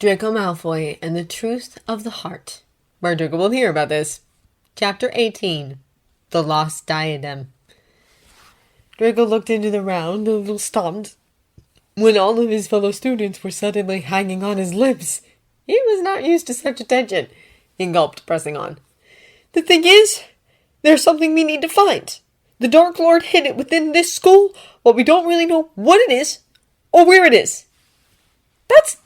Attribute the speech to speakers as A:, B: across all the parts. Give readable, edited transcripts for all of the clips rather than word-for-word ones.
A: Draco Malfoy and the Truth of the Heart. Where Draco will hear about this. Chapter 18. The Lost Diadem. Draco looked into the round, a little stumped, when all of his fellow students were suddenly hanging on his lips. He was not used to such attention. He gulped, pressing on. The thing is, there's something we need to find. The Dark Lord hid it within this school, but we don't really know what it is, or where it is. That's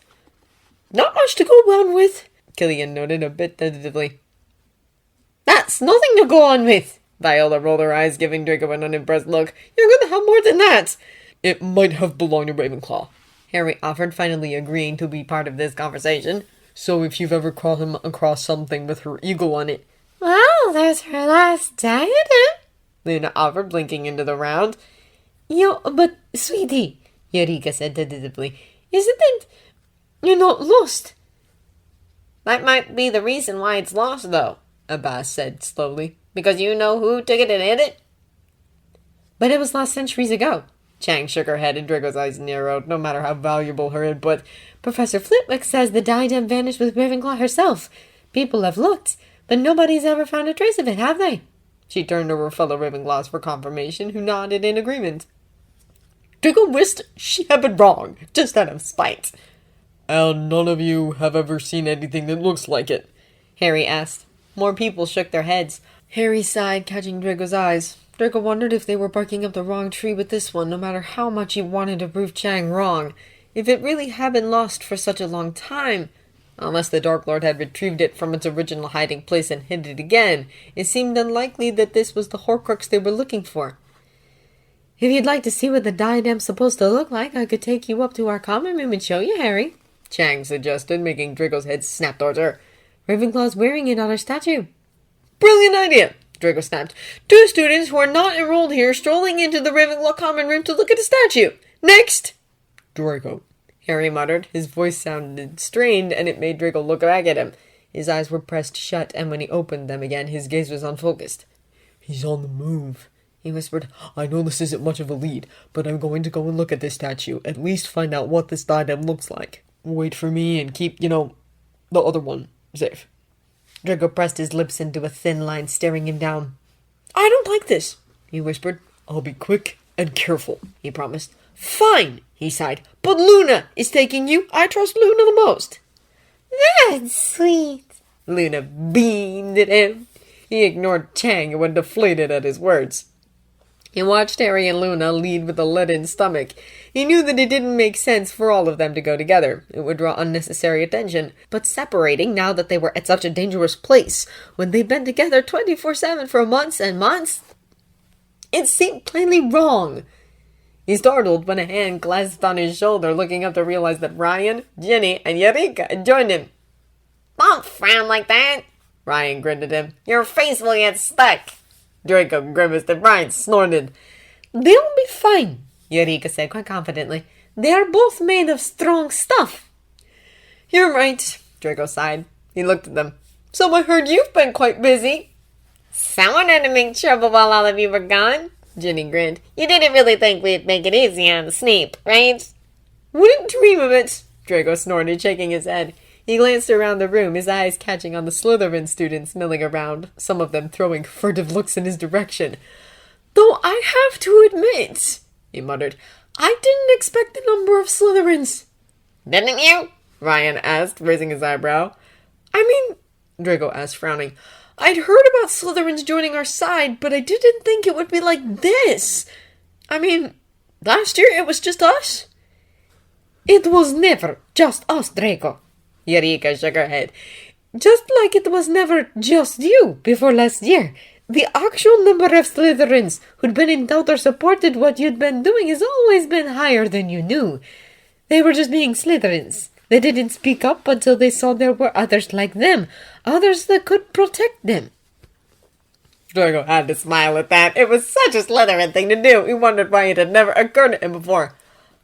A: not much to go on with, Killian noted a bit tentatively. That's nothing to go on with, Viola rolled her eyes, giving Draco an unimpressed look. You're going to have more than that. It might have belonged to Ravenclaw, Harry offered, finally agreeing to be part of this conversation. So if you've ever come across something with her eagle on it.
B: Well, there's her last diadem,
A: Luna offered, blinking into the round.
B: But, sweetie, Eureka said tentatively, isn't it? You're not lost.
C: That might be the reason why it's lost, though, Abbas said slowly. Because you know who took it and hid it?
B: But it was lost centuries ago.
A: Chang shook her head and Draco's eyes narrowed, no matter how valuable her input.
B: Professor Flitwick says the diadem vanished with Ravenclaw herself. People have looked, but nobody's ever found a trace of it, have they?
A: She turned to her fellow Ravenclaws for confirmation, who nodded in agreement. Draco wished she had been wrong, just out of spite. And none of you have ever seen anything that looks like it? Harry asked. More people shook their heads. Harry sighed, catching Draco's eyes. Draco wondered if they were barking up the wrong tree with this one, no matter how much he wanted to prove Chang wrong. If it really had been lost for such a long time, unless the Dark Lord had retrieved it from its original hiding place and hid it again, it seemed unlikely that this was the Horcrux they were looking for.
B: If you'd like to see what the diadem's supposed to look like, I could take you up to our common room and show you, Harry,
A: Chang suggested, making Draco's head snap towards her.
B: Ravenclaw's wearing it on her statue.
A: Brilliant idea, Draco snapped. 2 students who are not enrolled here strolling into the Ravenclaw common room to look at a statue. Next! Draco, Harry muttered. His voice sounded strained, and it made Draco look back at him. His eyes were pressed shut, and when he opened them again, his gaze was unfocused. He's on the move, he whispered. I know this isn't much of a lead, but I'm going to go and look at this statue, at least find out what this diadem looks like. Wait for me and keep, the other one safe.
B: Draco pressed his lips into a thin line, staring him down.
A: I don't like this, he whispered. I'll be quick and careful, he promised. Fine, he sighed. But Luna is taking you. I trust Luna the most.
B: That's sweet,
A: Luna beamed at him. He ignored Chang and was deflated at his words. He watched Harry and Luna lead with a leaden stomach. He knew that it didn't make sense for all of them to go together. It would draw unnecessary attention. But separating, now that they were at such a dangerous place, when they'd been together 24/7 for months and months, it seemed plainly wrong. He startled when a hand clasped on his shoulder, looking up to realize that Ryan, Ginny, and Eureka had joined him.
C: Don't frown like that,
A: Ryan grinned at him.
C: Your face will get stuck.
A: Draco grimaced and Ryan snorted.
B: They'll be fine, Eureka said quite confidently. They are both made of strong stuff.
A: You're right, Draco sighed. He looked at them. So I heard you've been quite busy.
C: Someone had to make trouble while all of you were gone, Ginny grinned. You didn't really think we'd make it easy on Snape, right?
A: Wouldn't dream of it, Draco snorted, shaking his head. He glanced around the room, his eyes catching on the Slytherin students milling around, some of them throwing furtive looks in his direction. Though I have to admit, he muttered, I didn't expect the number of Slytherins.
C: Didn't you?
A: Ryan asked, raising his eyebrow. I mean, Draco asked, frowning, I'd heard about Slytherins joining our side, but I didn't think it would be like this. I mean, last year it was just us.
B: It was never just us, Draco.
A: Eureka shook her head.
B: Just like it was never just you before last year. The actual number of Slytherins who'd been in doubt or supported what you'd been doing has always been higher than you knew. They were just being Slytherins. They didn't speak up until they saw there were others like them, others that could protect them.
A: Draco had to smile at that. It was such a Slytherin thing to do. He wondered why it had never occurred to him before.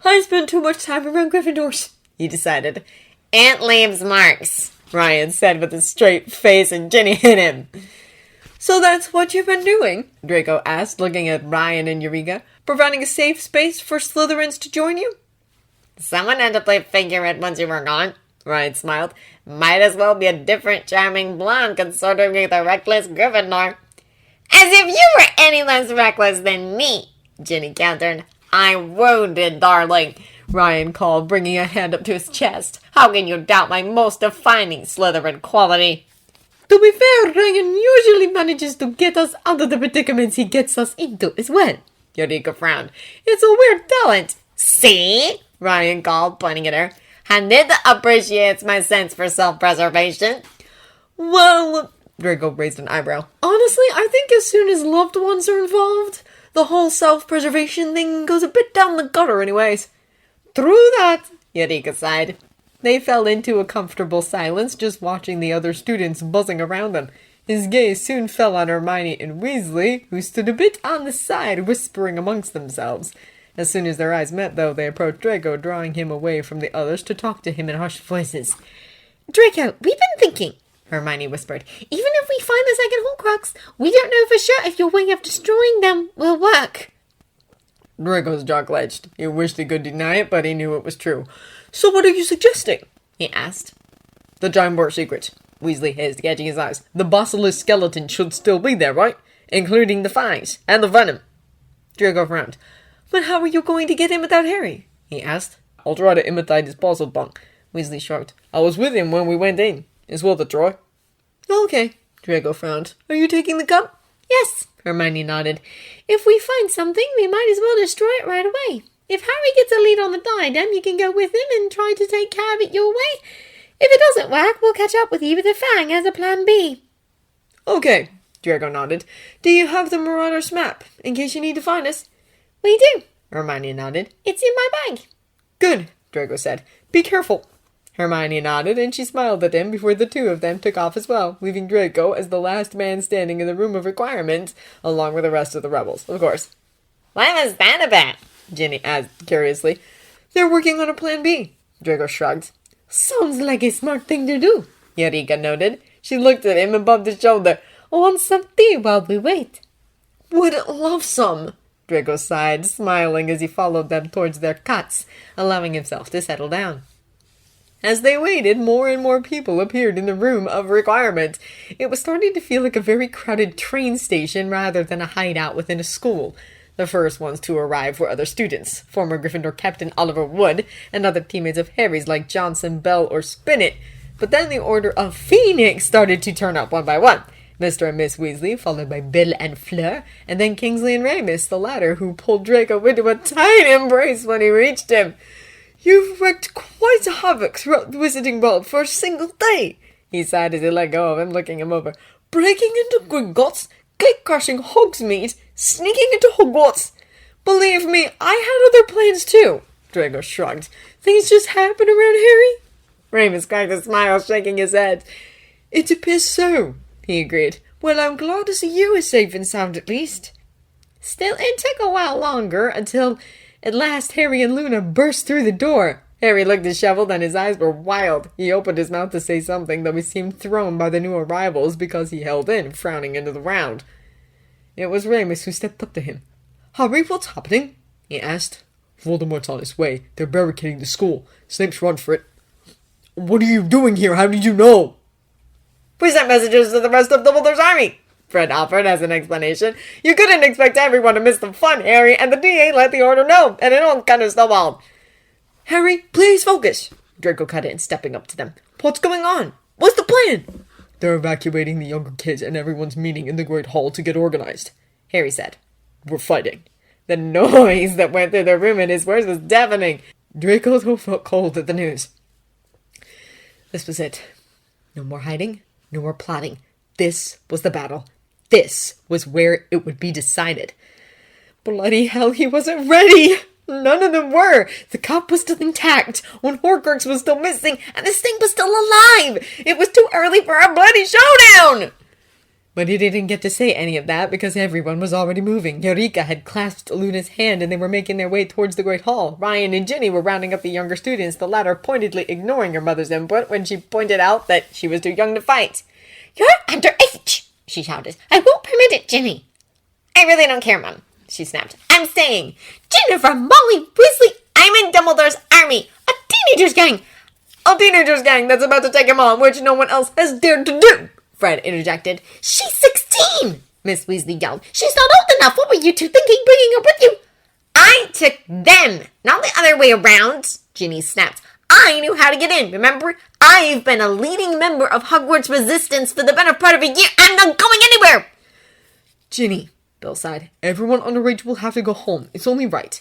A: I spent too much time around Gryffindors, he decided.
C: It leaves marks,
A: Ryan said with a straight face, and Ginny hit him. So that's what you've been doing? Draco asked, looking at Ryan and Eureka. Providing a safe space for Slytherins to join you?
C: Someone had to play figurehead once you were gone, Ryan smiled. Might as well be a different charming blonde considering you're the reckless Gryffindor. As if you were any less reckless than me, Ginny countered. I'm wounded, darling, Ryan called, bringing a hand up to his chest. How can you doubt my most defining Slytherin quality?
B: To be fair, Ryan usually manages to get us out of the predicaments he gets us into as well.
C: Eureka frowned. It's a weird talent. See? Ryan called, pointing at her. Handed appreciates my sense for self-preservation.
A: Well, Draco raised an eyebrow. Honestly, I think as soon as loved ones are involved, the whole self-preservation thing goes a bit down the gutter anyways.
C: True that, Eureka sighed. They fell into a comfortable silence, just watching the other students buzzing around them. His gaze soon fell on Hermione and Weasley, who stood a bit on the side, whispering amongst themselves. As soon as their eyes met, though, they approached Draco, drawing him away from the others to talk to him in hushed voices.
B: Draco, we've been thinking, Hermione whispered. Even if we find the second Horcrux, we don't know for sure if your way of destroying them will work.
A: Draco's jaw clenched. He wished he could deny it, but he knew it was true. So what are you suggesting? He asked. The giant war secret. Weasley hissed, catching his eyes. The basilisk skeleton should still be there, right? Including the fangs and the venom. Draco frowned. But how are you going to get him without Harry? He asked. I'll try to imitate his puzzle bunk. Weasley shrugged. I was with him when we went in. It's worth a try. Okay, Draco frowned. Are you taking the cup?
B: Yes, Hermione nodded. If we find something, we might as well destroy it right away. If Harry gets a lead on the diadem, you can go with him and try to take care of it your way. If it doesn't work, we'll catch up with you with a fang as a plan B.
A: Okay, Draco nodded. Do you have the Marauder's map, in case you need to find us?
B: We do,
A: Hermione nodded.
B: It's in my bag.
A: Good, Draco said. Be careful. Hermione nodded, and she smiled at him before the two of them took off as well, leaving Draco as the last man standing in the room of requirements, along with the rest of the rebels, of course.
C: What was that about?
A: Ginny asked curiously. They're working on a plan B, Draco shrugged.
B: Sounds like a smart thing to do,
C: Eureka noted. She looked at him above his shoulder.
B: Want some tea while we wait?
A: Would love some, Draco sighed, smiling as he followed them towards their cots, allowing himself to settle down. As they waited, more and more people appeared in the room of requirement. It was starting to feel like a very crowded train station rather than a hideout within a school. The first ones to arrive were other students, former Gryffindor Captain Oliver Wood, and other teammates of Harry's like Johnson, Bell, or Spinnet. But then the Order of Phoenix started to turn up one by one. Mr. and Miss Weasley, followed by Bill and Fleur, and then Kingsley and Remus, the latter, who pulled Draco into a tight embrace when he reached him. You've wreaked quite a havoc throughout the Wizarding World for a single day, he sighed as he let go of him, looking him over. Breaking into Gringotts, gate-crashing Hogsmeade, sneaking into Hogwarts. Believe me, I had other plans too, Draco shrugged. Things just happen around Harry? Remus cracked a smile, shaking his head. It appears so, he agreed. Well, I'm glad to see you are safe and sound at least. Still, it took a while longer until at last Harry and Luna burst through the door. Harry looked disheveled and his eyes were wild. He opened his mouth to say something, though he seemed thrown by the new arrivals because he held in, frowning into the round. It was Remus who stepped up to him. Harry, what's happening? He asked. Voldemort's on his way. They're barricading the school. Snape's run for it. What are you doing here? How did you know? We sent messages to the rest of Dumbledore's army, Fred offered as an explanation. You couldn't expect everyone to miss the fun, Harry, and the DA let the order know, and it all kind of snowballed. Harry, please focus, Draco cut in, stepping up to them. What's going on? What's the plan? They're evacuating the younger kids and everyone's meeting in the Great Hall to get organized, Harry said. We're fighting. The noise that went through the room in his words was deafening. Draco felt cold at the news. This was it. No more hiding, no more plotting. This was the battle. This was where it would be decided. Bloody hell, he wasn't ready! None of them were! The cup was still intact, when Horcrux was still missing, and the Sting was still alive! It was too early for a bloody showdown! But he didn't get to say any of that because everyone was already moving. Eureka had clasped Luna's hand and they were making their way towards the Great Hall. Ryan and Ginny were rounding up the younger students, the latter pointedly ignoring her mother's input when she pointed out that she was too young to fight.
C: You're underage, she shouted. I won't permit it, Ginny. I really don't care, Mom, she snapped. I'm saying, Jennifer, Molly, Weasley, I'm in Dumbledore's army, a teenager's gang. A teenager's gang that's about to take him on, which no one else has dared to do, Fred interjected.
B: She's 16, Miss Weasley yelled. She's not old enough. What were you two thinking bringing her with you?
C: I took them, not the other way around, Ginny snapped. I knew how to get in, remember? I've been a leading member of Hogwarts Resistance for the better part of a year. I'm not going anywhere!
A: Ginny, Bill sighed. Everyone underage will have to go home. It's only right.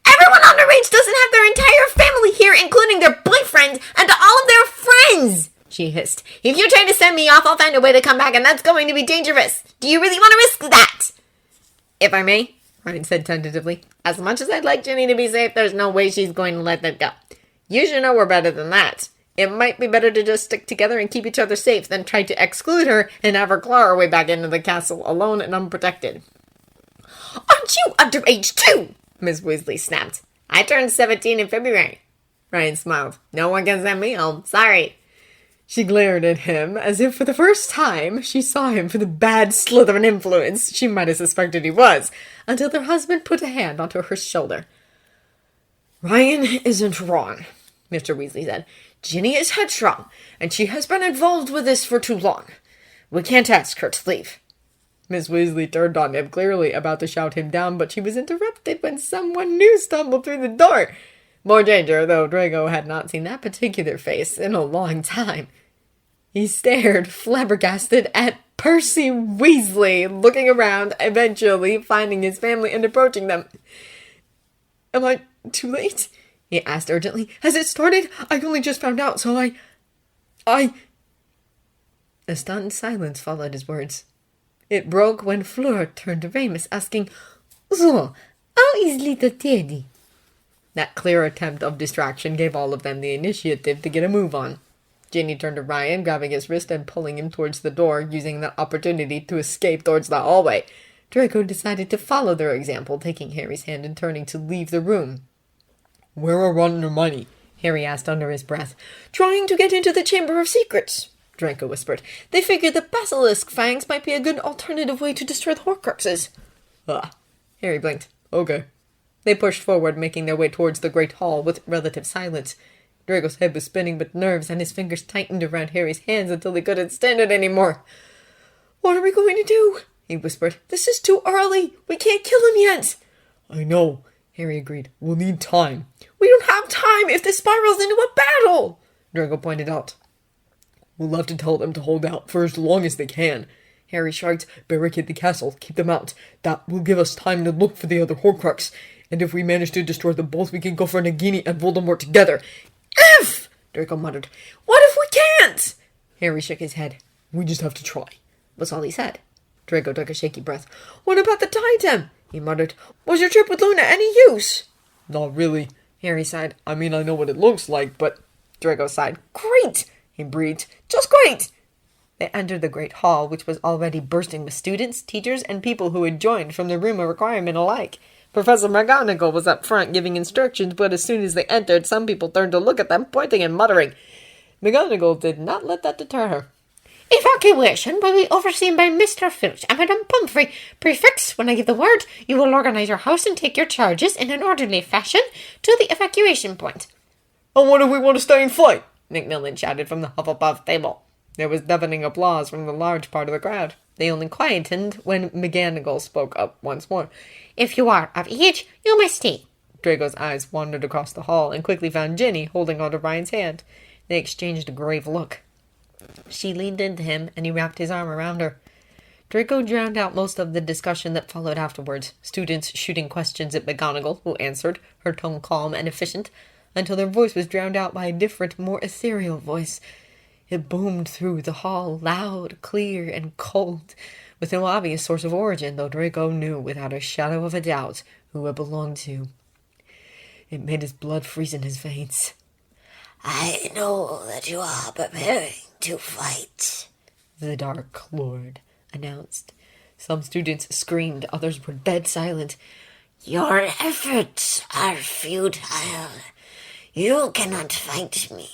C: Everyone underage doesn't have their entire family here, including their boyfriend and all of their friends, she hissed. If you're trying to send me off, I'll find a way to come back, and that's going to be dangerous. Do you really want to risk that? If I may, Ryan said tentatively. As much as I'd like Ginny to be safe, there's no way she's going to let that go. You should know we're better than that. It might be better to just stick together and keep each other safe than try to exclude her and have her claw her way back into the castle alone and unprotected. Aren't you underage too? Miss Weasley snapped. I turned 17 in February. Ryan smiled. No one can send me home. Sorry.
A: She glared at him as if for the first time she saw him for the bad Slytherin influence she might have suspected he was, until their husband put a hand onto her shoulder. Ryan isn't wrong, Mr. Weasley said. Ginny is headstrong, and she has been involved with this for too long. We can't ask her to leave. Miss Weasley turned on him, clearly about to shout him down, but she was interrupted when someone new stumbled through the door. More danger, though Draco had not seen that particular face in a long time. He stared, flabbergasted, at Percy Weasley, looking around, eventually finding his family and approaching them. Am I too late? He asked urgently. Has it started? I only just found out, so I... A stunned silence followed his words. It broke when Fleur turned to Remus, asking,
B: So, how is little Teddy?
A: That clear attempt of distraction gave all of them the initiative to get a move on. Ginny turned to Ryan, grabbing his wrist and pulling him towards the door, using that opportunity to escape towards the hallway. Draco decided to follow their example, taking Harry's hand and turning to leave the room. Where are Ron and Hermione? Harry asked under his breath. Trying to get into the Chamber of Secrets, Draco whispered. They figured the basilisk fangs might be a good alternative way to destroy the Horcruxes. Harry blinked. Okay. They pushed forward, making their way towards the Great Hall with relative silence. Draco's head was spinning with nerves, and his fingers tightened around Harry's hands until he couldn't stand it anymore. What are we going to do? He whispered. This is too early. We can't kill him yet. I know, Harry agreed. We'll need time. We don't have time if this spirals into a battle, Draco pointed out. We'll have to tell them to hold out for as long as they can. Harry shrugged. Barricade the castle. Keep them out. That will give us time to look for the other Horcrux. And if we manage to destroy them both, we can go for Nagini and Voldemort together. If! Draco muttered. What if we can't? Harry shook his head. We just have to try, was all he said. Draco took a shaky breath. What about the diadem? He muttered. Was your trip with Luna any use? Not really, Harry sighed. I mean, I know what it looks like, but... Draco sighed. Great, he breathed. Just great. They entered the Great Hall, which was already bursting with students, teachers, and people who had joined from the room of requirement alike. Professor McGonagall was up front giving instructions, but as soon as they entered, some people turned to look at them, pointing and muttering. McGonagall did not let that deter her.
B: Evacuation will be overseen by Mr. Filch and Madame Pomfrey. Prefects, when I give the word, you will organize your house and take your charges in an orderly fashion to the evacuation point.
A: And what if we want to stay and fight? Macmillan shouted from the Hufflepuff table. There was deafening applause from the large part of the crowd. They only quietened when McGonagall spoke up once more.
B: If you are of age, you may stay.
A: Draco's eyes wandered across the hall and quickly found Ginny holding onto Ryan's hand. They exchanged a grave look. She leaned into him, and he wrapped his arm around her. Draco drowned out most of the discussion that followed afterwards, students shooting questions at McGonagall, who answered, her tone calm and efficient, until their voice was drowned out by a different, more ethereal voice. It boomed through the hall, loud, clear, and cold, with no obvious source of origin, though Draco knew without a shadow of a doubt who it belonged to. It made his blood freeze in his veins.
D: I know that you are preparing to fight,
A: the Dark Lord announced. Some students screamed, others were dead silent.
D: Your efforts are futile. You cannot fight me.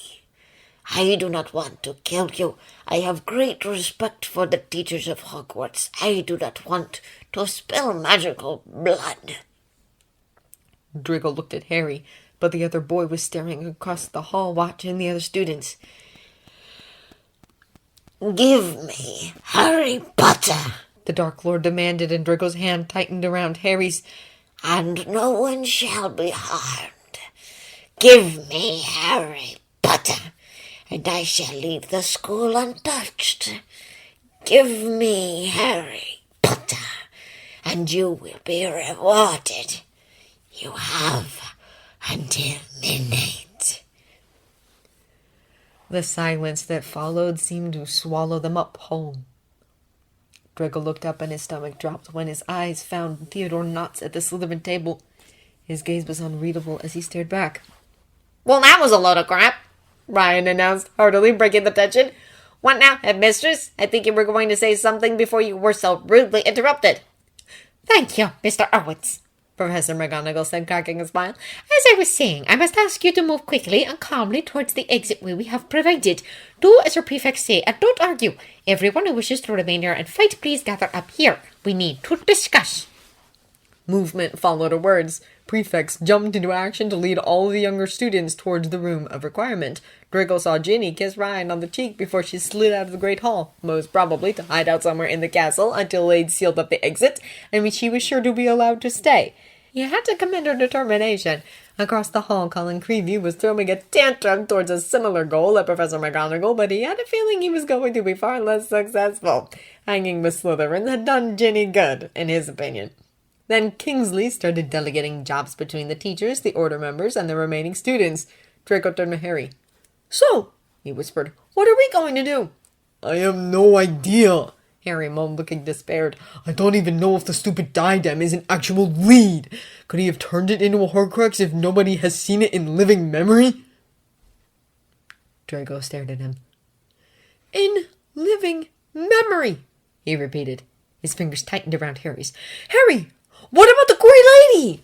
D: I do not want to kill you. I have great respect for the teachers of Hogwarts. I do not want to spill magical blood.
A: Draco looked at Harry,
C: but the other boy was staring across the hall, watching the other students.
D: Give me Harry Potter,
C: The Dark Lord demanded, and Draco's hand tightened around Harry's.
D: and no one shall be harmed. Give me Harry Potter, and I shall leave the school untouched. Give me Harry Potter, and you will be rewarded. You have until midnight.
C: The silence that followed seemed to swallow them up whole. Draco looked up and his stomach dropped when his eyes found Theodore Knotts at the Slytherin table. His gaze was unreadable as he stared back.
A: Well, that was a load of crap, Ryan announced, heartily breaking the tension. What now, headmistress? I think you were going to say something before you were so rudely interrupted.
B: Thank you, Mr. Owens,
A: Professor McGonagall said, cracking a smile.
B: As I was saying, I must ask you to move quickly and calmly towards the exit way we have provided. Do as your prefects say and don't argue. Everyone who wishes to remain here and fight, please gather up here. We need to discuss.
C: Movement followed her words. Prefects jumped into action to lead all the younger students towards the room of requirement. Draco saw Ginny kiss Ryan on the cheek before she slid out of the Great Hall, most probably to hide out somewhere in the castle until they'd sealed up the exit, and she was sure to be allowed to stay. He had to commend her determination. Across the hall, Colin Creevey was throwing a tantrum towards a similar goal at Professor McGonagall, but he had a feeling he was going to be far less successful. Hanging with Slytherin had done Ginny good, in his opinion. Then Kingsley started delegating jobs between the teachers, the order members, and the remaining students. Draco turned to Harry. "So," he whispered, "what are we going to do?" "I have no idea," Harry moaned, looking despaired. "I don't even know if the stupid diadem is an actual lead. Could he have turned it into a Horcrux if nobody has seen it in living memory?" Draco stared at him. "In living memory," he repeated. His fingers tightened around Harry's. "Harry! What about the Grey Lady?"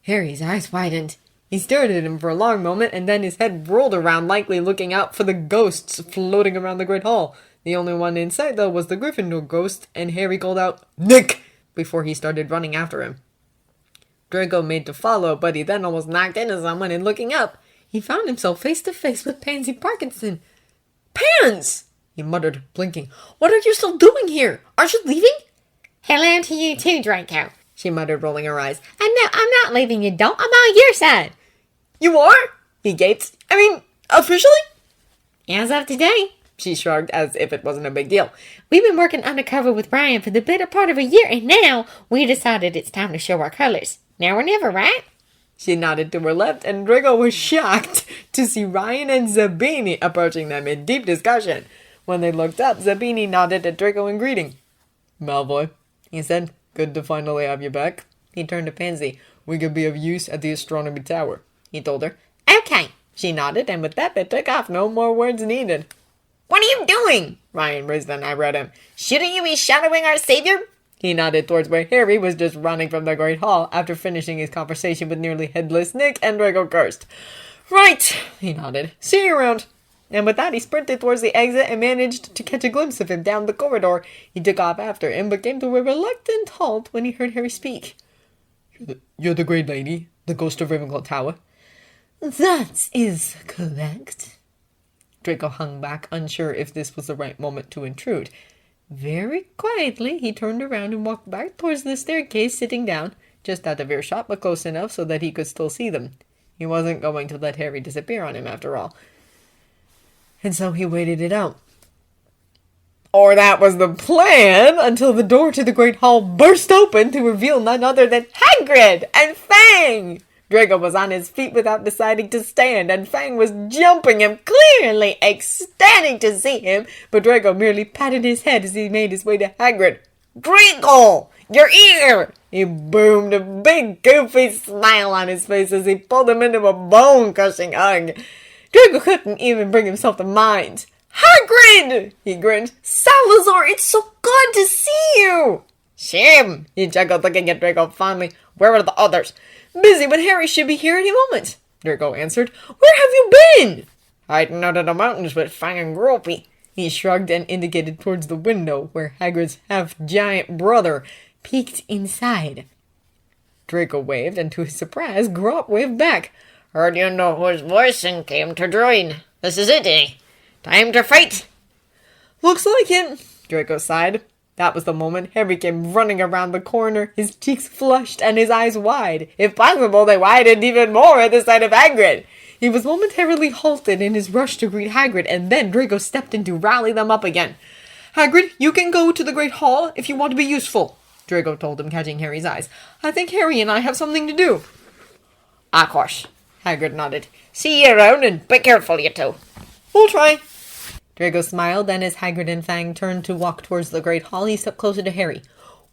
C: Harry's eyes widened. He stared at him for a long moment, and then his head rolled around, likely looking out for the ghosts floating around the Great Hall. The only one in sight, though, was the Gryffindor ghost, and Harry called out, "Nick!" before he started running after him. Draco made to follow, but he then almost knocked into someone, and looking up, he found himself face to face with Pansy Parkinson. "Pans!" he muttered, blinking. "What are you still doing here? Aren't you leaving?"
B: Hello to you too, Draco,
C: she muttered, rolling her eyes.
B: And no, I'm not leaving you, don't. I'm on your side.
C: "You are?" he gaped. "I mean, officially?"
B: As of today,
C: she shrugged, as if it wasn't a big deal.
B: We've been working undercover with Brian for the better part of a year, and now we decided it's time to show our colors. Now or never, right?
C: She nodded to her left, and Draco was shocked to see Ryan and Zabini approaching them in deep discussion. When they looked up, Zabini nodded at Draco in greeting. "Malfoy," he said, "good to finally have you back." He turned to Pansy. "We could be of use at the astronomy tower," he told her.
B: Okay.
C: She nodded, and with that they took off. No more words needed.
A: What are you doing? Ryan raised an eyebrow at him. Shouldn't you be shadowing our savior?
C: He nodded towards where Harry was just running from the Great Hall after finishing his conversation with nearly headless Nick, and Draco cursed. "Right," he nodded. "See you around." And with that, he sprinted towards the exit and managed to catch a glimpse of him down the corridor. He took off after him, but came to a reluctant halt when he heard Harry speak. You're the Great Lady, the ghost of Ravenclaw Tower." "That is correct." Draco hung back, unsure if this was the right moment to intrude. Very quietly, he turned around and walked back towards the staircase, sitting down, just out of earshot, but close enough so that he could still see them. He wasn't going to let Harry disappear on him, after all. And so he waited it out. Or that was the plan, until the door to the Great Hall burst open to reveal none other than Hagrid and Fang! Draco was on his feet without deciding to stand, and Fang was jumping him, clearly ecstatic to see him, but Draco merely patted his head as he made his way to Hagrid. "Draco! Your ear!" He boomed, a big goofy smile on his face as he pulled him into a bone-crushing hug. Draco couldn't even bring himself to mind. "Hagrid!" he grinned. "Salazar, it's so good to see you!" "Shame!" he chuckled, looking at Draco fondly. "Where are the others?" "Busy, but Harry should be here any moment," Draco answered. "Where have you been?" "Hiding out in the mountains with Fang and Gropey." He shrugged and indicated towards the window, where Hagrid's half-giant brother peeked inside. Draco waved, and to his surprise, Grop waved back.
D: Heard you know his voice and came to join. This is it, eh? Time to fight.
C: Looks like it, Draco sighed. That was the moment Harry came running around the corner, his cheeks flushed and his eyes wide. If possible, they widened even more at the sight of Hagrid. He was momentarily halted in his rush to greet Hagrid, and then Draco stepped in to rally them up again. Hagrid, you can go to the Great Hall if you want to be useful, Draco told him, catching Harry's eyes. I think Harry and I have something to do.
D: Of course, Hagrid nodded. See you around and be careful, you two.
C: We'll try. Draco smiled, and as Hagrid and Fang turned to walk towards the Great Hall, he stepped closer to Harry.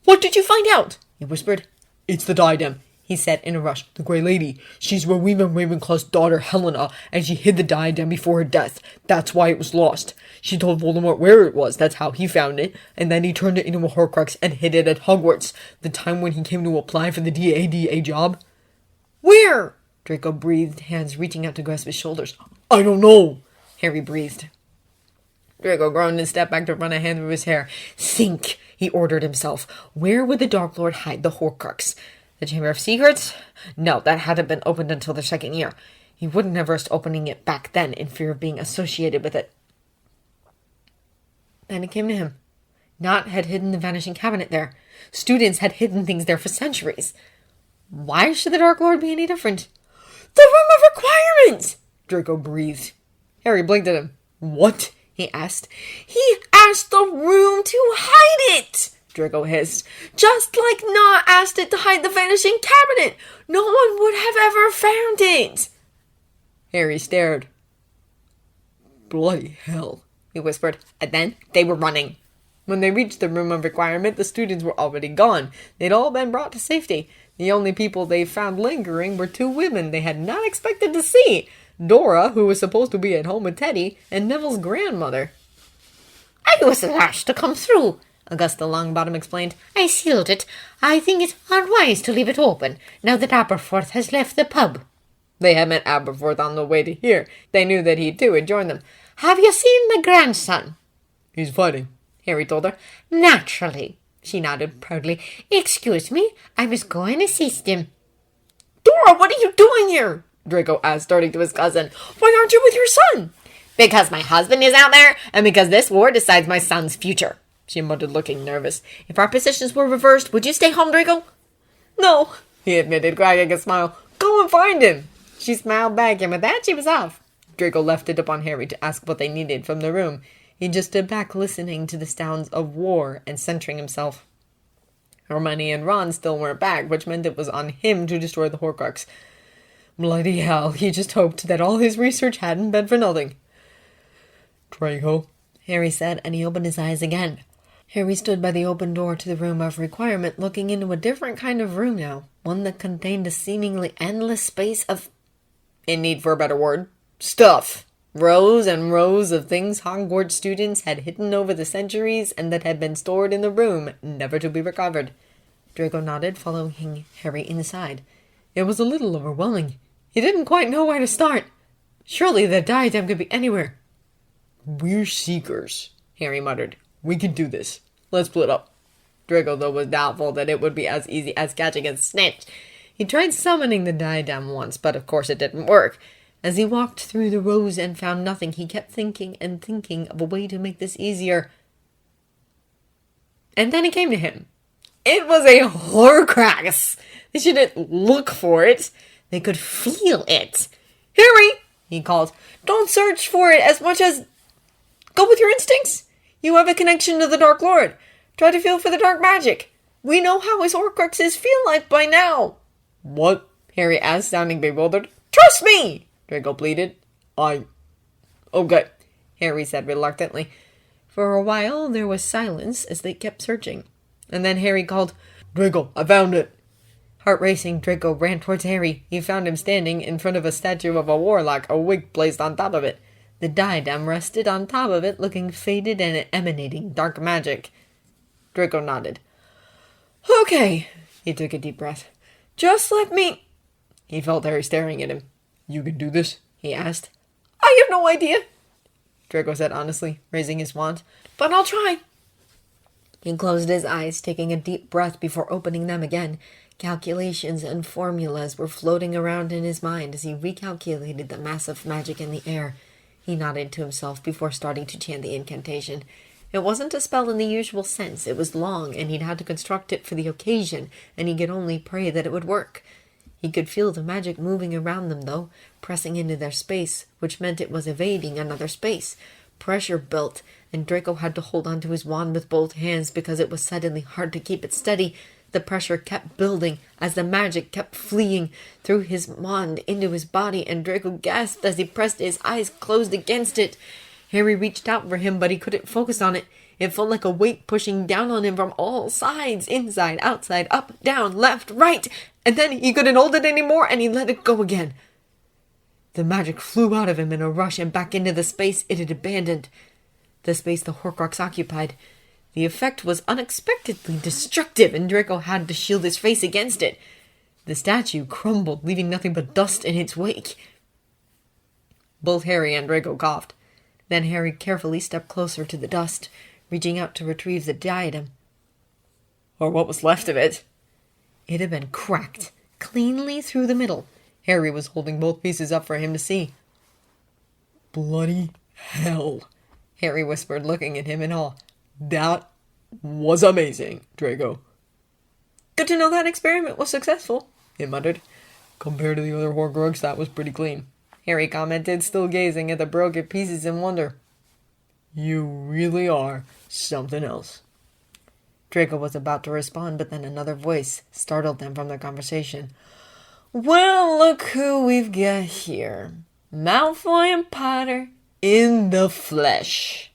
C: What did you find out? He whispered. It's the diadem, he said in a rush. The Grey Lady. She's Rowena Ravenclaw's daughter, Helena, and she hid the diadem before her death. That's why it was lost. She told Voldemort where it was, that's how he found it, and then he turned it into a Horcrux and hid it at Hogwarts, the time when he came to apply for the DADA job. Where? Draco breathed, hands reaching out to grasp his shoulders. I don't know, Harry breathed. Draco groaned and stepped back to run a hand through his hair. Think, he ordered himself. Where would the Dark Lord hide the Horcrux? The Chamber of Secrets? No, that hadn't been opened until the second year. He wouldn't have risked opening it back then in fear of being associated with it. Then it came to him. Nott had hidden the Vanishing Cabinet there. Students had hidden things there for centuries. Why should the Dark Lord be any different? The Room of Requirements! Draco breathed. Harry blinked at him. What? He asked. He asked the room to hide it! Draco hissed. Just like Nott asked it to hide the Vanishing Cabinet! No one would have ever found it! Harry stared. Bloody hell, he whispered, and then they were running. When they reached the Room of Requirement, the students were already gone. They'd all been brought to safety. The only people they found lingering were two women they had not expected to see. Dora, who was supposed to be at home with Teddy, and Neville's grandmother.
B: I was the last to come through, Augusta Longbottom explained. I sealed it. I think it's unwise to leave it open, now that Aberforth has left the pub.
C: They had met Aberforth on the way to here. They knew that he, too, had joined them.
B: Have you seen the grandson?
C: He's fighting, Harry told her.
B: Naturally, she nodded proudly. Excuse me, I must go and assist him.
C: Dora, what are you doing here? Draco asked, turning to his cousin. Why aren't you with your son?
D: Because my husband is out there, and because this war decides my son's future, she muttered, looking nervous. If our positions were reversed, would you stay home, Draco?
C: No, he admitted, cracking a smile. Go and find him. She smiled back, and with that she was off. Draco left it upon Harry to ask what they needed from the room. He just stood back listening to the sounds of war and centering himself. Hermione and Ron still weren't back, which meant it was on him to destroy the Horcrux. Bloody hell, he just hoped that all his research hadn't been for nothing. Draco, Harry said, and he opened his eyes again. Harry stood by the open door to the Room of Requirement, looking into a different kind of room now, one that contained a seemingly endless space of, in need for a better word, stuff. Rows and rows of things Hogwarts students had hidden over the centuries and that had been stored in the room, never to be recovered. Draco nodded, following Harry inside. It was a little overwhelming. He didn't quite know where to start. Surely the diadem could be anywhere. We're seekers, Harry muttered. We can do this. Let's split up. Draco, though, was doubtful that it would be as easy as catching a snitch. He tried summoning the diadem once, but of course it didn't work. As he walked through the rows and found nothing, he kept thinking and thinking of a way to make this easier. And then it came to him. It was a Horcrux! They shouldn't look for it. They could feel it. Harry, he called, don't search for it as much as... Go with your instincts. You have a connection to the Dark Lord. Try to feel for the dark magic. We know how his Horcruxes feel like by now. What? Harry asked, sounding bewildered. Trust me, Draco pleaded. Okay, Harry said reluctantly. For a while there was silence as they kept searching. And then Harry called, Draco, I found it. Heart racing, Draco ran towards Harry. He found him standing in front of a statue of a warlock, a wig placed on top of it. The diadem rested on top of it, looking faded and emanating dark magic. Draco nodded. Okay, he took a deep breath. Just let me... He felt Harry staring at him. You can do this? He asked. I have no idea, Draco said honestly, raising his wand. But I'll try.
B: He closed his eyes, taking a deep breath before opening them again. Calculations and formulas were floating around in his mind as he recalculated the mass of magic in the air. He nodded to himself before starting to chant the incantation. It wasn't a spell in the usual sense. It was long, and he'd had to construct it for the occasion, and he could only pray that it would work. He could feel the magic moving around them, though, pressing into their space, which meant it was evading another space. Pressure built, and Draco had to hold onto his wand with both hands because it was suddenly hard to keep it steady. The pressure kept building as the magic kept fleeing through his wand into his body, and Draco gasped as he pressed his eyes closed against it. Harry reached out for him, but he couldn't focus on it. It felt like a weight pushing down on him from all sides, inside, outside, up, down, left, right, and then he couldn't hold it anymore, and he let it go again. The magic flew out of him in a rush and back into the space it had abandoned, the space the Horcrux occupied. The effect was unexpectedly destructive, and Draco had to shield his face against it. The statue crumbled, leaving nothing but dust in its wake. Both Harry and Draco coughed. Then Harry carefully stepped closer to the dust, reaching out to retrieve the diadem. Or what was left of it. It had been cracked, cleanly through the middle. Harry was holding both pieces up for him to see. Bloody hell, Harry whispered, looking at him in awe. That was amazing, Draco. Good to know that experiment was successful, he muttered. Compared to the other Horcrux, that was pretty clean, Harry commented, still gazing at the broken pieces in wonder. You really are something else. Draco was about to respond, but then another voice startled them from their conversation. Well, look who we've got here. Malfoy and Potter in the flesh.